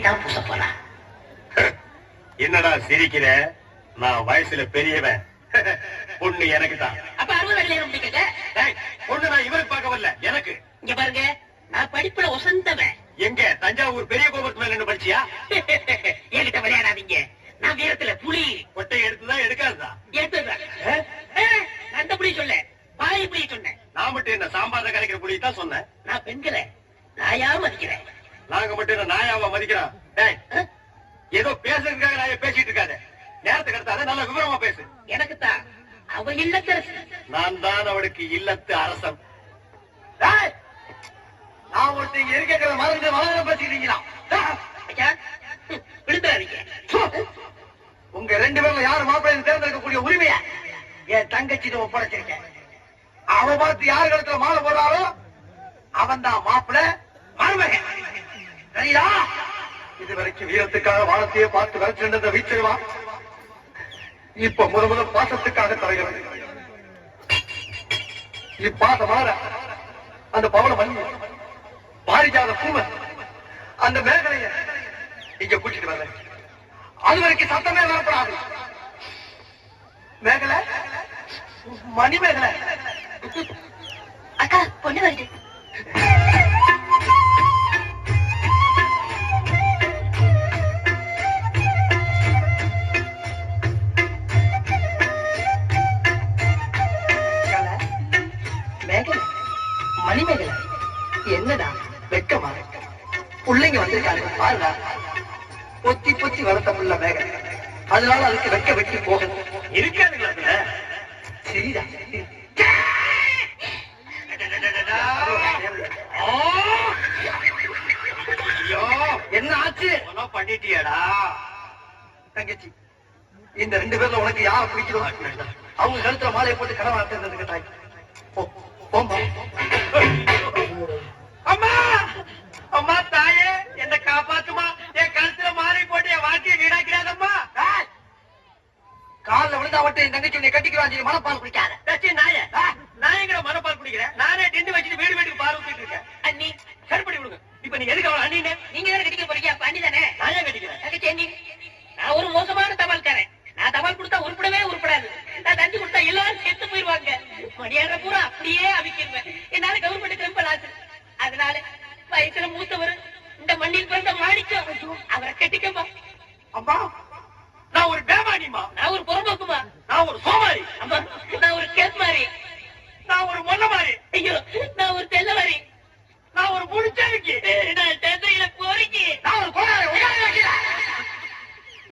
பூச போலாம். என்னடா சிரிக்கிற? நான் வயசுல பெரியவன். பொண்ணு எனக்கு தான். அப்ப 60 கல்யாணம் முடிக்கங்க. பொண்ணு நான் இவருக்கு பார்க்க வரல, எனக்கு. இங்க பாருங்க, நான் படிப்புல ஒசந்தவன். எங்க தஞ்சாவூர் பெரிய கோபுரத்து மேல நின்னு படிச்சியா? என்கிட்ட விளையாடாதீங்க. நான் வீரத்துல புலி. கொட்டை எடுத்துதான் எடுக்காதுதான்? எடுத்துதான். அந்த புலி சொல்ல, பாய் புலி சொன்னேன். நான் மட்டும் என்ன சாம்பார் கரைக்கிற புலி தான் சொன்னேன். நான் பெண்களை நாயா மதிக்கிறேன். நாங்க மட்டும் என்ன நாயாவா மதிக்கிறோம்? ஏதோ பேசுறதுக்காக நாய பேசிட்டு இருக்காத. நேரத்துக்கு அடுத்தாத நல்ல விவரமா பேசு. எனக்குத்தான் அவ இல்லத்தரசி. நான் தான் அவளுக்கு இல்லத்து அரசன். நான் ஒருத்தங்க இருக்கிற மருந்து வளர பேசிட்டீங்களா? விழுந்துறாதீங்க. உங்க 2 பேர்ல யாரு மாப்பிள்ளை தேர்ந்தெடுக்கக்கூடிய உரிமைய என் தங்கச்சி ஒப்படைச்சிருக்கேன். அவ பார்த்து யாரு இடத்துல மாலை போடுறாரோ அவன் தான் மாப்பிள்ளை மருமகன். சரியா? இதுவரைக்கும் வீரத்துக்காக வானத்தையே பார்த்து வரைச்சிருந்த வீச்சிருவா இப்ப முதல் பாசத்துக்காக தலைகிறது. இப்பாச மாற அந்த பவள மணி பாரிஜாத பூம அந்த மேகலைய இங்க கூட்டிட்டு வர. அது வரைக்கும் சத்தமே வரப்படாது. மேகலை, மணி மேகலை. அக்கா, பொண்ணு வருது. மணிமேகலை, என்னடா வெக்கமா? பிள்ளைங்க வந்திருக்காங்க பாருடா. பொத்தி பொத்தி வளர்த்த புள்ள மேகலை, அதனால அதுக்கு வெக்க வெட்டி போகணும். இருக்காதுங்களா? சரிடா. என்ன ஆச்சு? பண்ணிட்டியாடா? தங்கச்சி, இந்த 2 பேர்ல உனக்கு யார பிடிக்கிறோம்? அவங்க கழுத்துல மாலையை போட்டு கடை வார்த்தை தாய். அம்மா, அம்மா தாயே, என்ன காப்பாத்துமா. என் கழுத்துல மாலை போட்டு என் வாழ்க்கையை வீடாக்கிறாதம்மா. காலில் விழுந்தா மட்டும் என் தங்கச்சி உன்னை கட்டிக்கிறான். மனப்பால் குடிக்காத நாய. நான் எங்க மனப்பால் குடிக்கிறேன்? நானே டிண்டு வச்சுட்டு வீடு வீட்டுக்கு பால் ஊத்திட்டு இருக்கேன். அண்ணி சரிப்படி விடுங்க. இப்ப நீ எதுக்கு அவள் அண்ணி? நீங்க தானே கட்டிக்க போறீங்க. அப்ப அண்ணி தானே. நான் ஏன் கட்டிக்கிறேன்? தங்கச்சி அண்ணி, நான் ஒரு மோசமான தபால்காரன். நான் தபால் கொடுத்தா உருப்படவே உருப்படாது. நான் தண்ணி கொடுத்தா எல்லாரும் செத்து போயிருவாங்க. மணியாடுற பூரா அப்படியே அவிக்கிறேன். என்னால கவர்மெண்ட் ரொம்ப லாஸ். அதனால வயசுல மூத்தவர், இந்த மண்ணில் பிறந்த மாணிக்கம், அவரை கட்டிக்கமா. அம்மா, நான் ஒரு பேமானிமா. நான் ஒரு புறம்போக்குமா. நான் ஒரு சோமாரி. அம்மா, நான் ஒரு கேஸ் மாறி. நான் ஒரு மொல்ல மாறி. ஐயோ, நான் ஒரு தெல்ல மாறி. நான் ஒரு முடிச்சாவிக்கு. நான் தந்தையில போறீங்க.